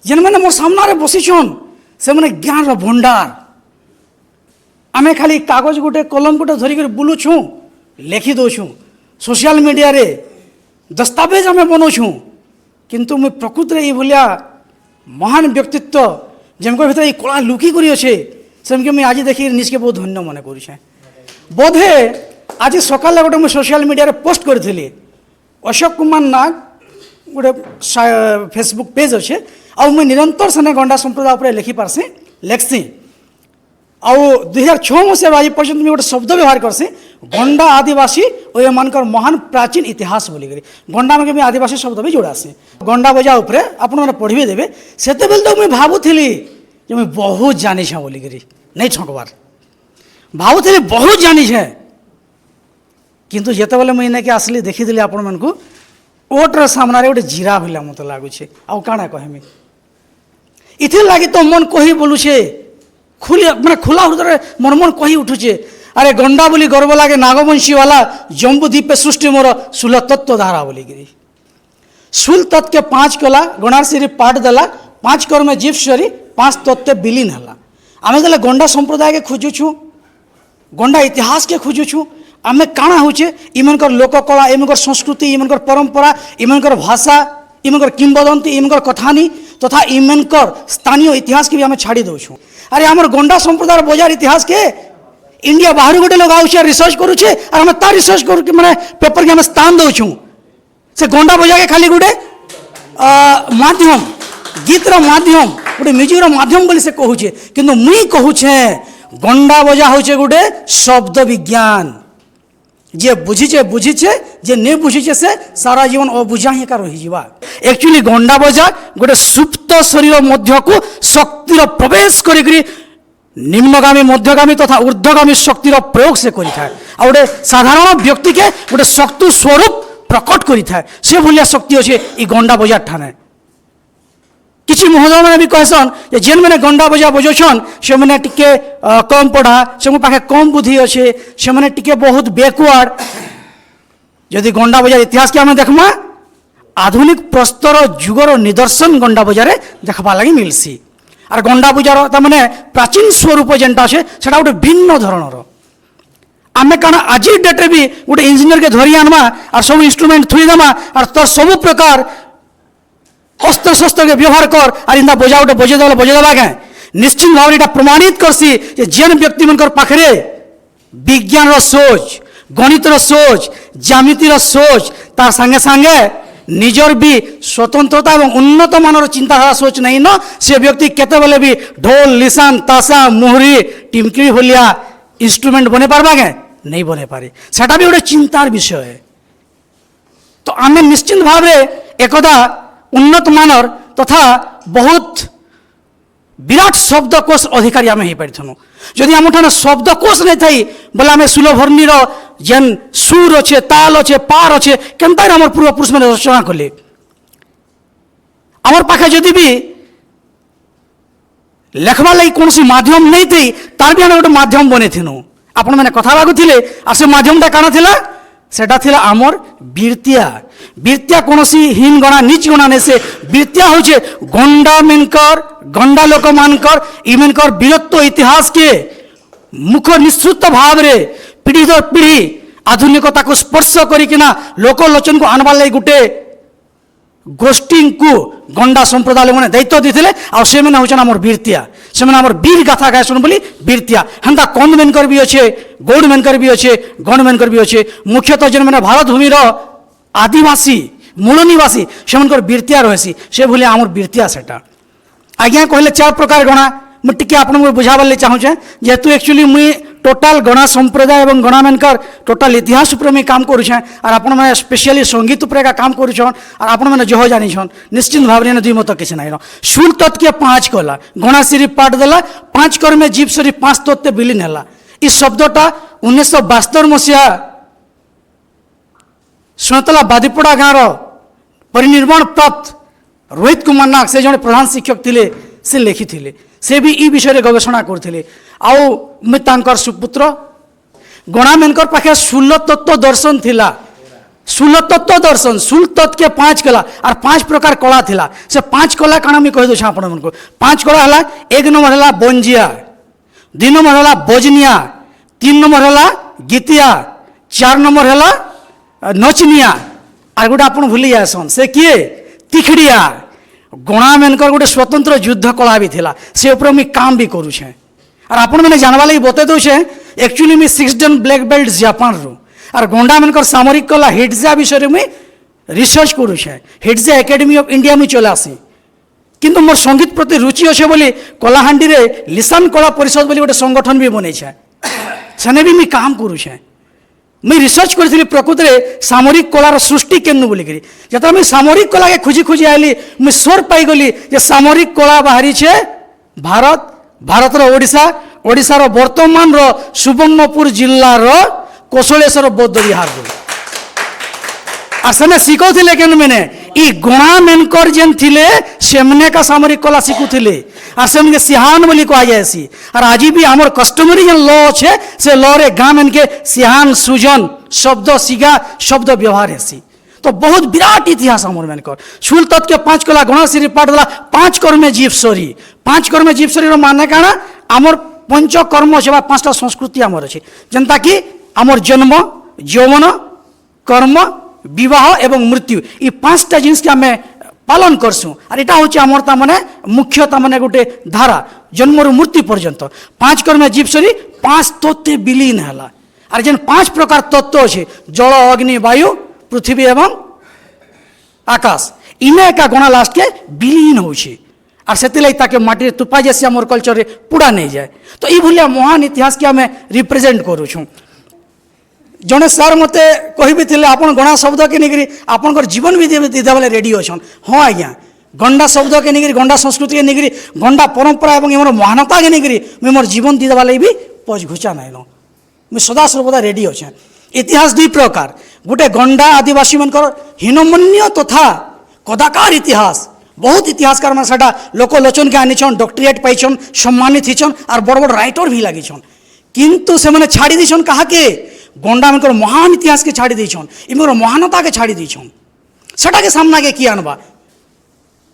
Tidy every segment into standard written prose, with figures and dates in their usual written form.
जेन मैंने मोर सामने बसीछन से मैंने ज्ञान भंडार आमे खाली कागज गोटे कलम गोटे धरिक बुलुछुँ लेखि दौछुँ सोशल मीडिया रे दस्तावेज आम बनाऊँ किंतु मुझे प्रकृत में ये महान व्यक्तित्व जमक भीतर ये कला लुकिक अच्छे सेमके मुझे आज देखिए निजके बहुत धन्य मन करुचे। बोधे आज सकाल गोटे मुझे सोशल मीडिया रे पोस्ट करी अशोक कुमार नाग गोटे फेसबुक पेज अच्छे आ मुझे निरंतर से गंडा संप्रदाय पर लिखि पार्सी लेख्सी आउ 2006 मसीहा आज पर्यटन गोटे शब्द व्यवहार करसी गंडा आदिवासी और एम महान प्राचीन इतिहास बोलिक गंडा में आदिवासी शब्द भी जोड़ासी गंडा बजा उपरे आपण मैंने पढ़े देवे से तो मुझे भावुली कि मुझे बहुत जानी बोलिक नहीं छकबार भावुली बहुत जानी किंतु जिते बेले मुझे कि आसली देखी आपण मानक ओट्र सामने गोटे जीरा भला मत लगुचे आउ काଣା कहमी इथे लगी तो मन कही बोलुचे मैंने खुला हृदय मन मन कही उठुचे अरे गंडा बोली गर्व लगे नागवंशी वाला जम्बूद्वीप पे सृष्टि मोर सुल तत्व धारा बोलिकी सुल तत्व के 5 कला गणारसी पाठ देला 5 कर में जीव सरी 5 तत्व विलीन है आम गले गंडा संप्रदाय के खोजुछु गंडा इतिहास के खोजुछु आम काଣା होचे इमनकर लोककला इमनकर संस्कृति इमनकर परंपरा इमनकर भाषा इमनकर किंवदंती इमनकर कथानी तथा इमनकर स्थानीय इतिहास के भी आम छाड़ी दौछुँ। अरे आमर गंडा संप्रदाय बजार इतिहास के इंडिया बाहर गोटे लोग आउचे रिसर्च करुचे और आम ता रिसर्च कर माने पेपर के आम स्थान दौछुँ से गंडा बजा के खाली गोटे माध्यम गीतर माध्यम गोटे म्यूजिक माध्यम बोली से कहूचे किंतु मुई कहूचे गंडा बजा होचे गोटे शब्द विज्ञान जे बुझीचे बुझीचे जे नहीं बुझीचे से सारा जीवन अबुझा ही का रही एक्चुअली गंडा बजा गोटे सुप्त शरीर मध्य को शक्तिर प्रवेश करी निम्नगामी मध्यगामी तथा ऊर्ध्वगामी शक्तिर प्रयोग से करी था गोटे साधारण व्यक्ति के गोटे शक्ति स्वरूप प्रकट करी था से भलिया शक्ति अच्छे ये गंडा बजा ठाने किसी महोदय मैंने भी कहसन जेन मैंने गंडा बजा बजाउछन से मैंने टिके कम पढ़ा से पाखे कम बुद्धि अच्छे से मैंने टिके बहुत बैकवर्ड जदि गंडा बजार इतिहास के आम देखमा आधुनिक प्रस्तर जुगर निदर्शन गंडा बजारे देखबा लगी मिलसी और गंडा बजार तमाने प्राचीन स्वरूप जेनटा अच्छे सेटा गोटे भिन्न धरणर आमे काना आज डेट्रे भी गोटे इंजीनियर के धरी आनमा और सब इंस्ट्रूमेंट थुई देमा और तो सब प्रकार अस्त्र शस्त्र के व्यवहार कर और इंदा बजा गोटे बजे देवा के निश्चित भाव में प्रमाणित करसी जेन व्यक्ति मनकर पाखरे विज्ञान सोच गणित सोच ज्यामितिर सोच तार संगे संगे निजर भी स्वतंत्रता और उन्नत मानर चिंताधारा सोच नहीं न से व्यक्ति केते बेले भी ढोल लिसान ताशा मुहरी टिमकी भलिया इंस्ट्रूमेंट बने पारबा के नहीं बने पारे सेटा भी गोटे चिंतार विषय है। तो आम निश्चित भाव एकदा उन्नत मानर तथा बहुत विराट शब्दकोश अधिकारी आम हो पारिथनु जदि आम ठाने शब्दकोश नहीं थी बोले आम सुलभर्णी जेन सुर अच्छे ताल अच्छे पार अच्छे केनता आम पूर्वपुरुष मैंने रचना कले आमर पाखे जदि भी लेखवा लगी कौन सी माध्यम नहीं थी तार भी आम गोटे माध्यम बने थीनु आपण मैंने कथा लागुले और से माध्यमटा काना थिला सेटा थिला आमर बीरतिया बीरतिया कौन सी हीन गणा नीच गणा नहीं से बीरतिया होचे गंडा मेनकर गंडा लोक मानकर इमेनकर वीरत्व इतिहास के मुख निश्चित भाव रे पीढ़ी दर पीढ़ी आधुनिकता को स्पर्श करिकिना लोकलोचन को आनबार लगी गोटे गोष्ठी को गंडा संप्रदाय मैंने दायित्व देते और से मैंने हूँ आमर बीरतिया से मैंने आमर वीर गाथा गायसन बोली बीरतिया हेन्ता कंद मेनकर भी अच्छे गौड़ मेनकर भी अच्छे गण मेनकर भी अच्छे मुख्यतः जेन मैंने भारत भूमिर आदिवासी मूल निवासी से बीरतिया रही से भूल आमर बीरतिया सेटा आज्ञा कहले 4 प्रकार गणा मुझे आपको बुझाबार चाहूचे जेहेतु एक्चुअली मुई टोटाल गणा संप्रदाय और गणा मेनकर टोटाल इतिहास उपर मुझे काम करुचे और आपण मैंने स्पेशली संगीत उपर का काम करुछन और आपण मैंने जह जानिछन निश्चित भाव में दुई मत किसी ना सुल तत्व के 5 कला गणाश्री पाठ देला 5 कर में जीव सरी 5 तत्व विलीन है इस शब्दटा 1972 मसीहा सुनतला बादीपड़ा गाँव परिनिर्माण प्राप्त रोहित कुमार नाग से जड़े प्रधान शिक्षक थे से लिखी से भी ई विषय गवेषणा करते आउ सुपुत्र गणा मेनकर पाखे 16 तत्व दर्शन थिला शूल तत्व दर्शन शूल तत्व के 5 कला और 5 प्रकार कला थिला से 5 कला काना मुझे कह दूँ आपण को 5 कला है। 1 नंबर है बंजिया, 2 नंबर है बजनिया, 3 नंबर है गीतिया, 4 नंबर है नचनिया और गोटे आप भूली जासन से किए तिखड़िया। गणा मेनकर गोटे स्वतंत्र युद्ध कला भी थिला से ऊपर मुझे काम भी करुछे और आपण मैंने जानवा लगी बते दूचे। एक्चुअली मुझे 6 डन ब्लैक बेल्ट जापान रू और गंडा मेनकर सामरिक कला हिटजा विषय में रिसर्च करुछे। हिटजा एकेडमी ऑफ इंडिया में चले आसी किंतु मोर संगीत प्रति रुचि अच्छे बोली कलाहांडी रे लिसान कला परिषद बोली गोटे संगठन भी बने सेने भी मुझे काम करुछे। मुझे रिसर्च करी प्रकृत में सामरिक कलार सृष्टि केनु बोलिकी जब मुझे सामरिक कला के खोजी खोजी आइली मुझे स्वर पाईगली जे सामरिक कला बाहरी छे भारत भारतर ओडिशा ओडिशार वर्तमान सुवर्णपुर जिल्लार कौशलेश्वर बौद्ध विहार और सेने शिखौले केन मैंने ई गणा मेनकर जेन थिले सेमने का सामरिक कला शिखुले और से सिहान बोली कह जाएसी और आज भी आमर कस्टमरी जेन लॉ अच्छे से लॉ रे गाँ मन के सिहान सुजन शब्द सिगा शब्द व्यवहार हेसी। तो बहुत विराट इतिहास आमर मेनकर शूल तत्व के 5 कला गणश्री पाठ देला 5 कर्मे जीवसरी 5 कर्मे जीवसरी माने काना आमर पंचकर्म अच्छे 5टा संस्कृति आमर अच्छे जेनता कि आमर जन्म यौवन कर्म विवाह एवं मृत्यु ये 5टा जिनिस के आम पालन करसुँ और यहाँ हूँ आमर ताने मुख्य ताने गोटे धारा जन्म रु मृत्यु पर्यंत 5 कर्मे जीवसरी 5 तत्व विलीन है और जेन 5 प्रकार तत्व अच्छे जल अग्नि वायु पृथ्वी एवं आकाश इने एका गणा लास्ट के विलीन होछे और से माटी तुपा जैसे आम कल्चर रे पूरा नहीं जाए। तो ये भाया महान इतिहास के आम रिप्रेजेंट करुँ। जड़े सर मत कह भी थे आप गणा शब्द के नहीं आपंकर जीवन भी देवे रेडी अच्छा। हाँ आज्ञा गंडा शब्द के नहीं गंडा संस्कृति के नहीं गंडा परंपरा और मोर महानता के नहीं मुझे मोर जीवन देवा लगी भी पच घुचा नाइन मुझे सदा सर्वदा रेडी अच्छे। इतिहास 2 प्रकार गोटे गंडा आदिवासी मनकर हीनमन्य तथा कदाकार इतिहास बहुत इतिहासकार मान साटा लोकलोचन के आनीछन डॉक्टरेट पाइछन सम्मानित होचन और बड़ बड़ राइटर भी लगिछन किंतु से मैंने छाड़ी दीछन कहा के गंडा मनकर महान इतिहास के छाड़ी दीछन इमर महानता के छाड़ी दीछन सेटा के सामना के किए आनबा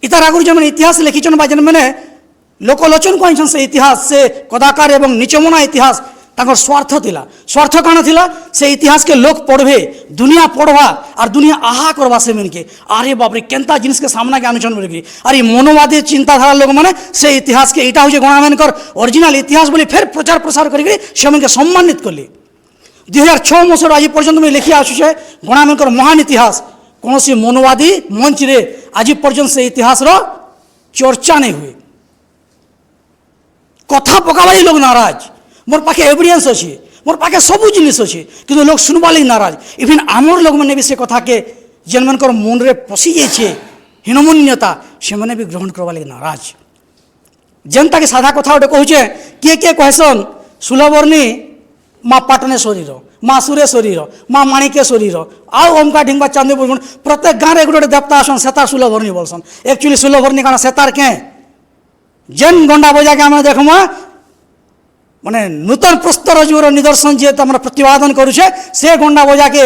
इतार आगुरी जो मैंने इतिहास लिखिछन बा जेन मैंने लोकलोचन को से इतिहास से कदाकार एवं नीचमना इतिहास ताकर स्वार्थ थिला। स्वार्थ काना थिला से इतिहास के लोक पढ़वे दुनिया पढ़वा और दुनिया आहा करवा से मन के अरे बाप रे केनता जिनिस के सामना के आनुचन बोली अरे मनोवादी चिंताधारा लोग माने से इतिहास के इटा होजे गणा मानकर ओरिजिनल इतिहास बोली फिर प्रचार प्रसार करी से मन के सम्मानित करले। 2006 मसर आज पर्यंत मैं लिखी आसुचे गणा मानकर महान इतिहास कौन सी मनोवादी मंच रे आज पर्यंत से इतिहास रो चर्चा नहीं हुए कथा पकाबाई लोग नाराज मोर पाखे एविडेंस अच्छे मोर पाखे सबू जिनिस अच्छे कि लोग सुनवा लगी नाराज इवन आमर लोग मैंने भी से कथा के जेन मनकर मन रे पशि जाइए हीनमन्यता से मैंने भी ग्रहण करवा लगी नाराज। जनता के साधा कथा गोटे कहूचे किए कहसन सुलभवर्णी माँ पाटनेश्वरी माँ सुरेश्वरी माँ माणिकेश्वरी आउ अमका ढिंगा चांदीपुर प्रत्येक गाँव में गोटे देवता आसन सेतार सुलभवर्णी बोलसन। एक्चुअली सुलभवर्णी काना सेतार के जेन गंडा बजा के आम देखमा माने नूतन प्रस्तर जो निदर्शन जे प्रतिपादन करुचे से गंडा बजा के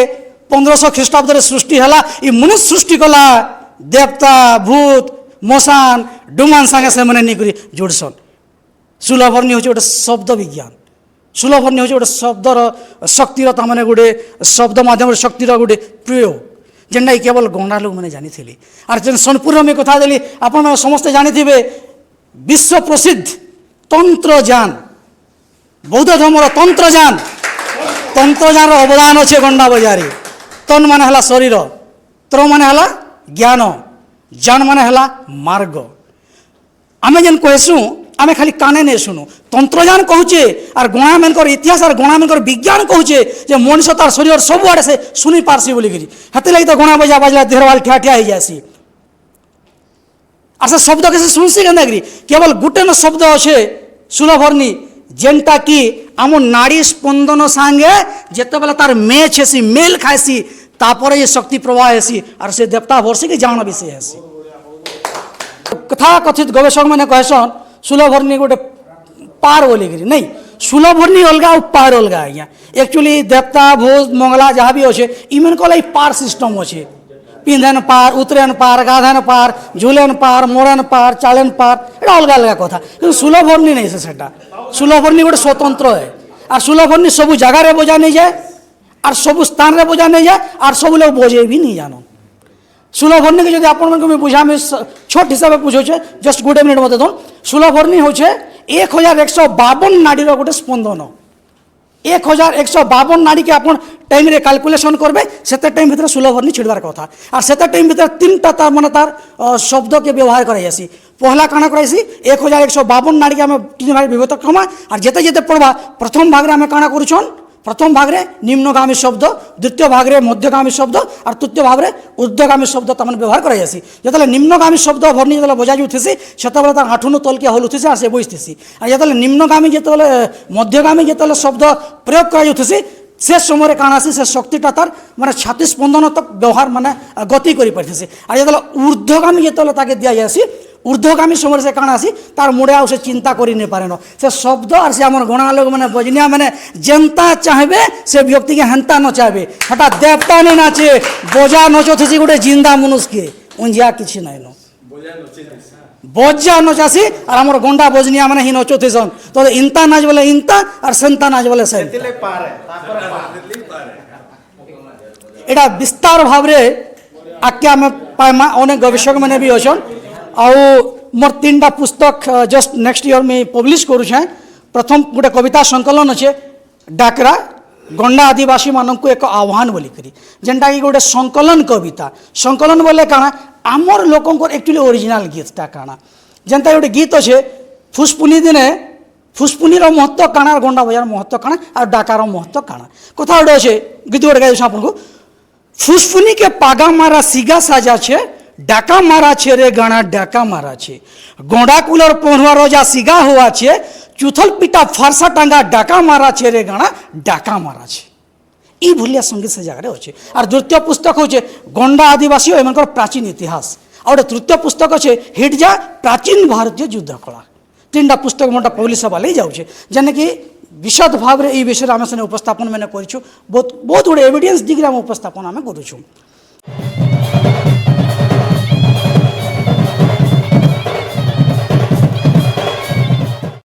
1500 ख्रीष्टाब्द सृष्टि है ये मनुष्य सृष्टि कला देवता भूत मशान डुमान संगे से मैंने नहीं जोड़सन। सुलभवर्णी हूँ गोटे शब्द विज्ञान सुलभवर्णी हूँ गोटे शब्दर शक्तिर ताने गोटे शब्द मध्यम शक्तिर गोटे प्रयोग जेनटा केवल गंडा लोग मैंने जानी थी और जेन सोनपुर में कथा देली आप समस्ते जानी थे विश्व प्रसिद्ध तंत्रजान बौद्ध धर्मर तंत्रजान अवदान अच्छे गंडा बजारे तन मान है शरीर त्र मान है ज्ञान जान मान है मार्ग आम जेन कहसु आम खाली काने नहीं शुणु तंत्रजान कहचे और गणा मानकर इतिहास और गणा मानकर विज्ञान कहचे जे मनीष तार शरीर सब आड़े से शुणी पार्सी बोलिकी हाथी लगी तो गणा बजा बाजला देहर वाल ठिया ठिया हो जासी और से शब्द कैसे शुणसी के केवल गुटे न शब्द अच्छे सुलभवर्णी जेनटा कि आम नाड़ी स्पंदन सांगे जिते बेला तार मैच हेसी मेल खाएसी तापर ये शक्ति प्रवाह हेसी और से देवता भरसी के जान विषय हेसी। कथा कथित गवेषक मैंने कहसन सुलभवर्णी गोटे पार बोलिकी नहीं सुलभरनी अलगा और पार अलगा आज्ञा एक्चुअली देवता भूत मंगला जहाँ भी अच्छे इमन को पार सिस्टम अच्छे पिंधन पार उतरेन पार गाधन पार झुलेन पार मोड़न पार चालेन पार এটা अलग अलग कथा কিন্তু सुलभरनी नहीं सेटा सुलभरनी गोटे स्वतंत्र है और सुलभरनी सबू जगार बजा नहीं जाए और सबू स्थान रे बजा नहीं जाए और सब लोग बजे भी नहीं जान सुलभरनी के जब आप बुझा में छोट हिसाब से पूछे जस्ट गोटे मिनिट मत दन सुलभरनी हूँ 1152 नाड़ी गोटे स्पंदन 1152 नाड़ी के आप टाइम रे कैलकुलेशन करबे सेते टाइम भीतर सुलभरनी छिड़वार कथा और सेते टाइम भीतर तीनटा तार माने तार शब्द के व्यवहार कराइसी पहला काना कराइसी 1152 नाड़ी के आम तीन भाग विभक्त कमा और जेते जेते पढ़वा प्रथम भाग रे आम काना करूछन प्रथम भाग रे निम्नगामी शब्द द्वितीय भाग रे मध्यगामी शब्द और तृतीय भाग रे ऊर्ध्वगामी शब्द तमन व्यवहार कराइसी जेतले निम्नगामी शब्द भरनी जेतले बजा जुथेसी सेतबेले तार आठुनु तलके हलुथेसी और से बइथेसी और जेतले निम्नगामी जेतले मध्यगामी जेतले शब्द प्रयोग करा जुथेसी से समय काण आसी से शक्तिटा तार माने छाती स्पंदन तक व्यवहार माने गति करि पारथेसी और जेतले ऊर्ध्वगामी जेतले ताके दिया जायसी ऊर्ध्वगामी समय से काण आसी तार मुड़े आ से चिंता करि नै पारेन से शब्द और से हमर गणा लोग माने बजनिया माने जनता चाहबे से व्यक्ति के हंता न चाहबे हटा देवता ने नाचे बजा नचथेसी गोटे जिंदा मनुष्य के उंजिया किछि नै न बजा नचासी और हमर गंडा बजनिया माने ही नचथेसन तो इंता नाच बोले इंता और सेंता नाच बोले सेंता एटा विस्तार भाव रे आख्या में पाइमा अनेक गवेषक मैंने भी अछन आउ मोर 3टा पुस्तक जस्ट नेक्स्ट ईयर में पब्लिश करुछे प्रथम गोटे कविता संकलन अच्छे डाकरा गंडा आदिवासी मानक एक आह्वान बोली करी जेनटा कि गोटे संकलन कविता संकलन बोले काना आमर लोकंर एक्चुअली ओरिजिनल गीतटा काना जेनता गोटे गीत अच्छे फुसपुनी दिने फुसपुनीर महत्व काना गंडा बजार महत्व काना और डाकार महत्व काना कथा गोटे अच्छे गीत गोटे गाई आपको फुसपुनी के पागा मारा सिगा साजा छे डाका मारा छे रे गाना डाका मारा छे गोंडा कुलर पहनुआ रोजा सिगा हुआ छे चुथल पिटा फारसा टांगा डाका मारा छे रे गाना डाका मारा छे ई भूलिया संगीत से जगह अच्छे और द्वितीय पुस्तक होचे गंडा आदिवासी एमनकर प्राचीन इतिहास और तृतीय पुस्तक अच्छे हिटजा प्राचीन भारतीय युद्ध कला 3टा पुस्तक मोटा पब्लिश हवा ले जाऊे जेने कि विशद भाव रे ई विषय आम से उपस्थापन मैंने करूँ बहुत बहुत गुड़े एविडेंस दिग्रे आम उपस्थापन आम करूँ